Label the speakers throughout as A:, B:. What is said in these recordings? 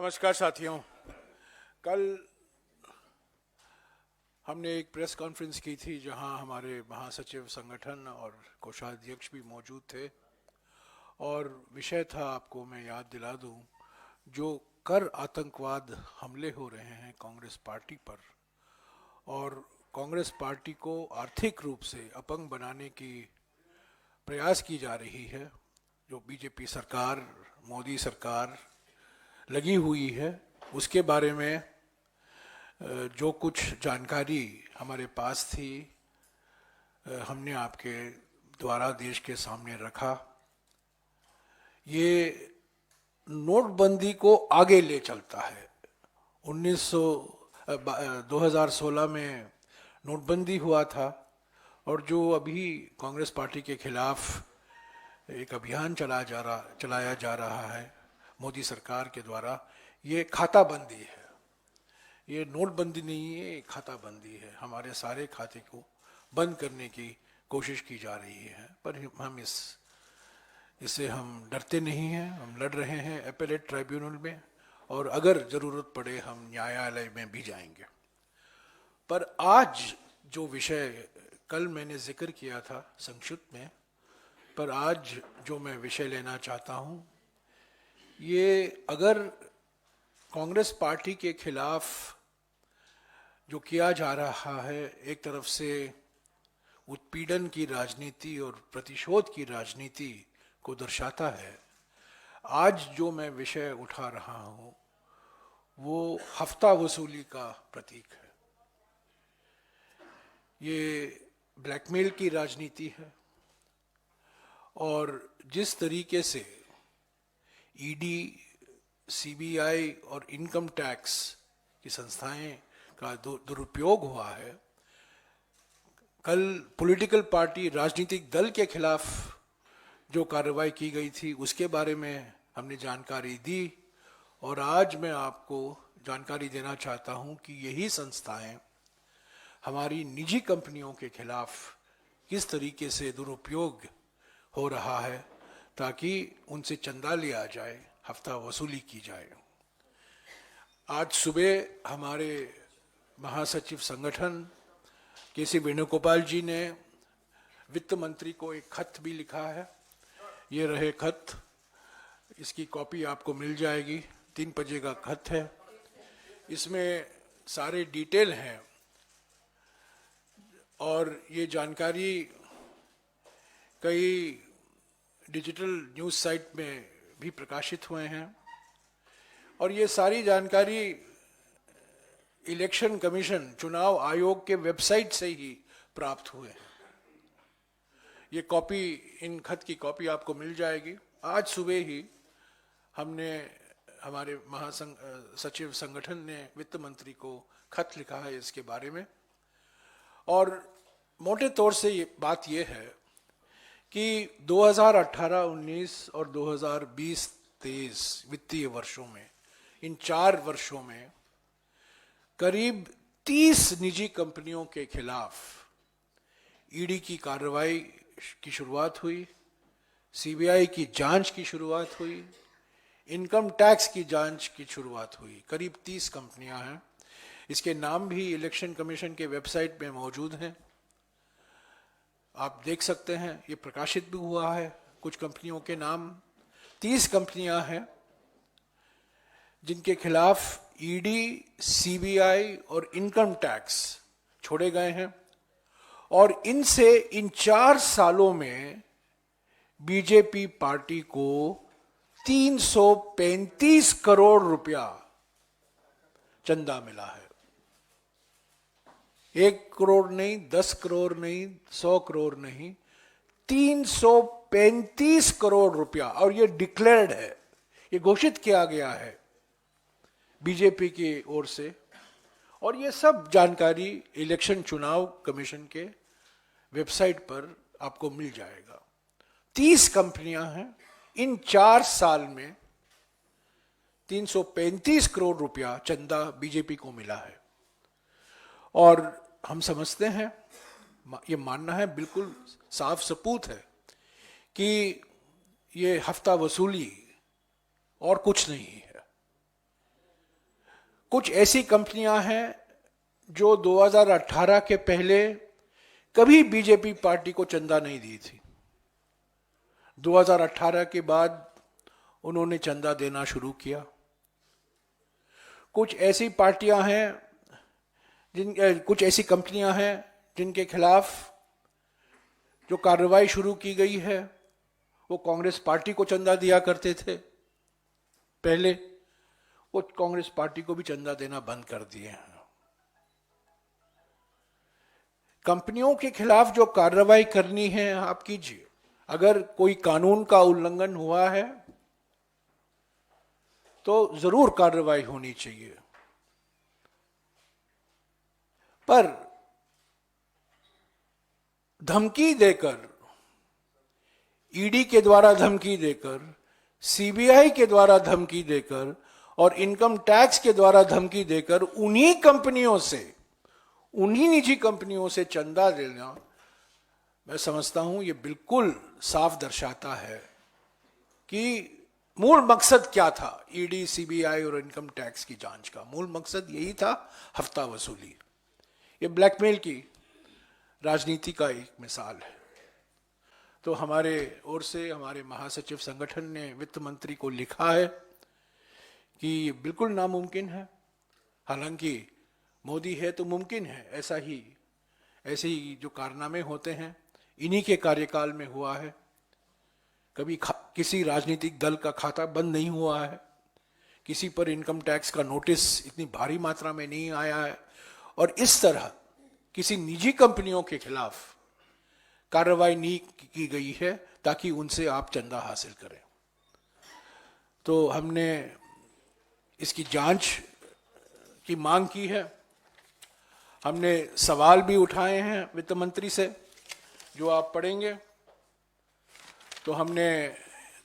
A: नमस्कार साथियों। कल हमने एक प्रेस कॉन्फ्रेंस की थी जहां हमारे महासचिव संगठन और कोषाध्यक्ष भी मौजूद थे और विषय था, आपको मैं याद दिला दूं, जो कर आतंकवाद हमले हो रहे हैं कांग्रेस पार्टी पर और कांग्रेस पार्टी को आर्थिक रूप से अपंग बनाने की प्रयास की जा रही है, जो बीजेपी सरकार, मोदी सरकार लगी हुई है, उसके बारे में जो कुछ जानकारी हमारे पास थी हमने आपके द्वारा देश के सामने रखा। ये नोटबंदी को आगे ले चलता है। 2016 में नोटबंदी हुआ था और जो अभी कांग्रेस पार्टी के खिलाफ एक अभियान चलाया जा रहा है मोदी सरकार के द्वारा, ये खाता बंदी है। ये नोटबंदी नहीं है, ये खाता बंदी है। हमारे सारे खाते को बंद करने की कोशिश की जा रही है, पर हम इससे हम डरते नहीं हैं। हम लड़ रहे हैं एपेलेट ट्राइब्यूनल में और अगर ज़रूरत पड़े हम न्यायालय में भी जाएंगे। पर आज जो विषय कल मैंने जिक्र किया था संक्षिप्त में, पर आज जो मैं विषय लेना चाहता हूँ, ये अगर कांग्रेस पार्टी के खिलाफ जो किया जा रहा है, एक तरफ से उत्पीड़न की राजनीति और प्रतिशोध की राजनीति को दर्शाता है, आज जो मैं विषय उठा रहा हूँ वो हफ्ता वसूली का प्रतीक है। ये ब्लैकमेल की राजनीति है और जिस तरीके से ईडी, सीबीआई और इनकम टैक्स की संस्थाएं का दुरुपयोग हुआ है। कल पॉलिटिकल पार्टी, राजनीतिक दल के खिलाफ जो कार्रवाई की गई थी उसके बारे में हमने जानकारी दी और आज मैं आपको जानकारी देना चाहता हूं कि यही संस्थाएं हमारी निजी कंपनियों के खिलाफ किस तरीके से दुरुपयोग हो रहा है ताकि उनसे चंदा लिया जाए, हफ्ता वसूली की जाए। आज सुबह हमारे महासचिव संगठन के.सी. वेणुगोपाल जी ने वित्त मंत्री को एक खत भी लिखा है। ये रहे खत, इसकी कॉपी आपको मिल जाएगी। 3 पेज का खत है, इसमें सारे डिटेल हैं और ये जानकारी कई डिजिटल न्यूज़ साइट में भी प्रकाशित हुए हैं और ये सारी जानकारी इलेक्शन कमीशन, चुनाव आयोग के वेबसाइट से ही प्राप्त हुए हैं। ये कॉपी, इन खत की कॉपी आपको मिल जाएगी। आज सुबह ही हमने, हमारे महासचिव संगठन ने वित्त मंत्री को खत लिखा है इसके बारे में और मोटे तौर से ये बात ये है कि 2018-19 और 2020-23 वित्तीय वर्षों में, इन 4 वर्षों में करीब 30 निजी कंपनियों के खिलाफ ईडी की कार्रवाई की शुरुआत हुई, सीबीआई की जांच की शुरुआत हुई, इनकम टैक्स की जांच की शुरुआत हुई। करीब 30 कंपनियां हैं। इसके नाम भी इलेक्शन कमीशन के वेबसाइट में मौजूद हैं, आप देख सकते हैं। ये प्रकाशित भी हुआ है कुछ कंपनियों के नाम। 30 कंपनियां हैं जिनके खिलाफ ईडी, सीबीआई और इनकम टैक्स छोड़े गए हैं और इनसे इन 4 सालों में बीजेपी पार्टी को 335 करोड़ रुपया चंदा मिला है। 1 करोड़ नहीं, 10 करोड़ नहीं, 100 करोड़ नहीं, 335 करोड़ रुपया। और ये डिक्लेयर्ड है, ये घोषित किया गया है बीजेपी की ओर से और ये सब जानकारी इलेक्शन चुनाव कमीशन के वेबसाइट पर आपको मिल जाएगा। 30 कंपनियां हैं। इन 4 साल में 335 करोड़ रुपया चंदा बीजेपी को मिला है और हम समझते हैं, ये मानना है, बिल्कुल साफ सबूत है कि ये हफ्ता वसूली और कुछ नहीं है। कुछ ऐसी कंपनियां हैं जो 2018 के पहले कभी बीजेपी पार्टी को चंदा नहीं दी थी। 2018 के बाद उन्होंने चंदा देना शुरू किया। कुछ ऐसी पार्टियां हैं कुछ ऐसी कंपनियां हैं जिनके खिलाफ जो कार्रवाई शुरू की गई है वो कांग्रेस पार्टी को चंदा दिया करते थे पहले, वो कांग्रेस पार्टी को भी चंदा देना बंद कर दिए हैं। कंपनियों के खिलाफ जो कार्रवाई करनी है आप कीजिए। अगर कोई कानून का उल्लंघन हुआ है तो जरूर कार्रवाई होनी चाहिए, पर धमकी देकर, ईडी के द्वारा धमकी देकर, सीबीआई के द्वारा धमकी देकर और इनकम टैक्स के द्वारा धमकी देकर उन्हीं कंपनियों से, उन्हीं निजी कंपनियों से चंदा लेना, मैं समझता हूं ये बिल्कुल साफ दर्शाता है कि मूल मकसद क्या था। ईडी, सीबीआई और इनकम टैक्स की जांच का मूल मकसद यही था, हफ्ता वसूली। ये ब्लैकमेल की राजनीति का एक मिसाल है। तो हमारे ओर से हमारे महासचिव संगठन ने वित्त मंत्री को लिखा है कि ये बिल्कुल नामुमकिन है। हालांकि मोदी है तो मुमकिन है, ऐसे ही जो कारनामे होते हैं इन्हीं के कार्यकाल में हुआ है। कभी किसी राजनीतिक दल का खाता बंद नहीं हुआ है, किसी पर इनकम टैक्स का नोटिस इतनी भारी मात्रा में नहीं आया है, और इस तरह किसी निजी कंपनियों के खिलाफ कार्रवाई नहीं की गई है ताकि उनसे आप चंदा हासिल करें। तो हमने इसकी जांच की मांग की है। हमने सवाल भी उठाए हैं वित्त मंत्री से, जो आप पढ़ेंगे। तो हमने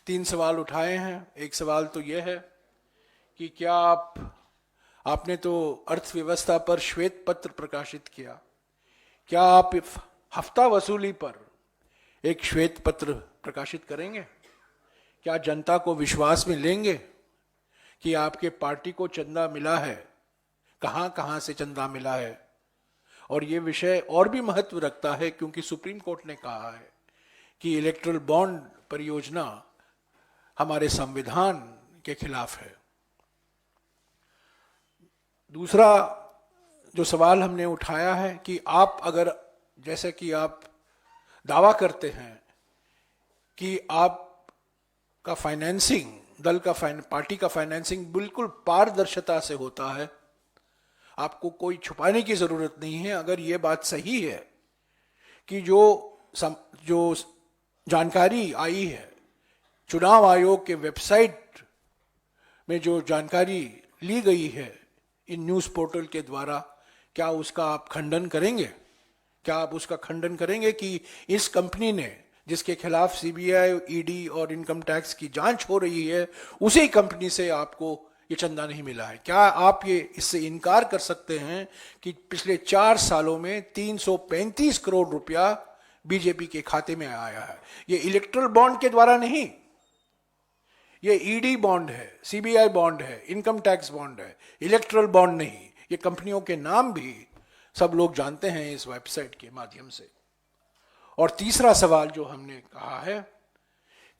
A: 3 सवाल उठाए हैं। एक सवाल तो यह है कि क्या आपने तो अर्थव्यवस्था पर श्वेत पत्र प्रकाशित किया, क्या आप हफ्ता वसूली पर एक श्वेत पत्र प्रकाशित करेंगे? क्या जनता को विश्वास में लेंगे कि आपके पार्टी को चंदा मिला है, कहां कहां से चंदा मिला है? और ये विषय और भी महत्व रखता है क्योंकि सुप्रीम कोर्ट ने कहा है कि इलेक्ट्रल बॉन्ड परियोजना हमारे संविधान के खिलाफ है। दूसरा जो सवाल हमने उठाया है कि आप अगर, जैसे कि आप दावा करते हैं कि आपका फाइनेंसिंग, दल का पार्टी का फाइनेंसिंग बिल्कुल पारदर्शिता से होता है, आपको कोई छुपाने की जरूरत नहीं है। अगर ये बात सही है कि जो जानकारी आई है चुनाव आयोग के वेबसाइट में, जो जानकारी ली गई है इन न्यूज़ पोर्टल के द्वारा, क्या उसका आप खंडन करेंगे? क्या आप उसका खंडन करेंगे कि इस कंपनी ने, जिसके खिलाफ सीबीआई, ईडी और इनकम टैक्स की जांच हो रही है, उसी कंपनी से आपको ये चंदा नहीं मिला है? क्या आप ये इससे इनकार कर सकते हैं कि पिछले 4 सालों में 335 करोड़ रुपया बीजेपी के खाते में आया है? ये इलेक्ट्रल बॉन्ड के द्वारा नहीं, ये ईडी बॉन्ड है, सीबीआई बॉन्ड है, इनकम टैक्स बॉन्ड है, इलेक्ट्रल बॉन्ड नहीं। ये कंपनियों के नाम भी सब लोग जानते हैं इस वेबसाइट के माध्यम से। और तीसरा सवाल जो हमने कहा है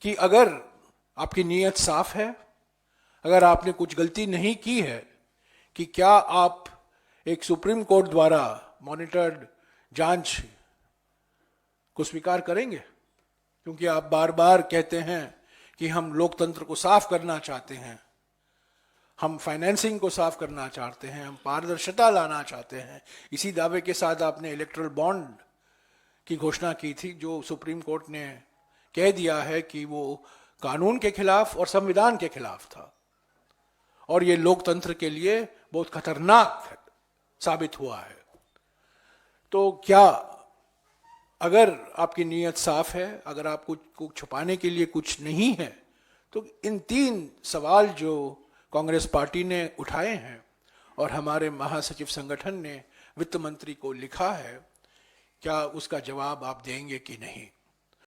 A: कि अगर आपकी नीयत साफ है, अगर आपने कुछ गलती नहीं की है, कि क्या आप एक सुप्रीम कोर्ट द्वारा मॉनिटर्ड जांच को स्वीकार करेंगे? क्योंकि आप बार बार कहते हैं कि हम लोकतंत्र को साफ करना चाहते हैं, हम फाइनेंसिंग को साफ करना चाहते हैं, हम पारदर्शिता लाना चाहते हैं। इसी दावे के साथ आपने इलेक्ट्रल बॉन्ड की घोषणा की थी, जो सुप्रीम कोर्ट ने कह दिया है कि वो कानून के खिलाफ और संविधान के खिलाफ था, और ये लोकतंत्र के लिए बहुत खतरनाक साबित हुआ है। तो क्या, अगर आपकी नीयत साफ है, अगर आप कुछ छुपाने के लिए कुछ नहीं है, तो इन 3 सवाल जो कांग्रेस पार्टी ने उठाए हैं और हमारे महासचिव संगठन ने वित्त मंत्री को लिखा है, क्या उसका जवाब आप देंगे कि नहीं?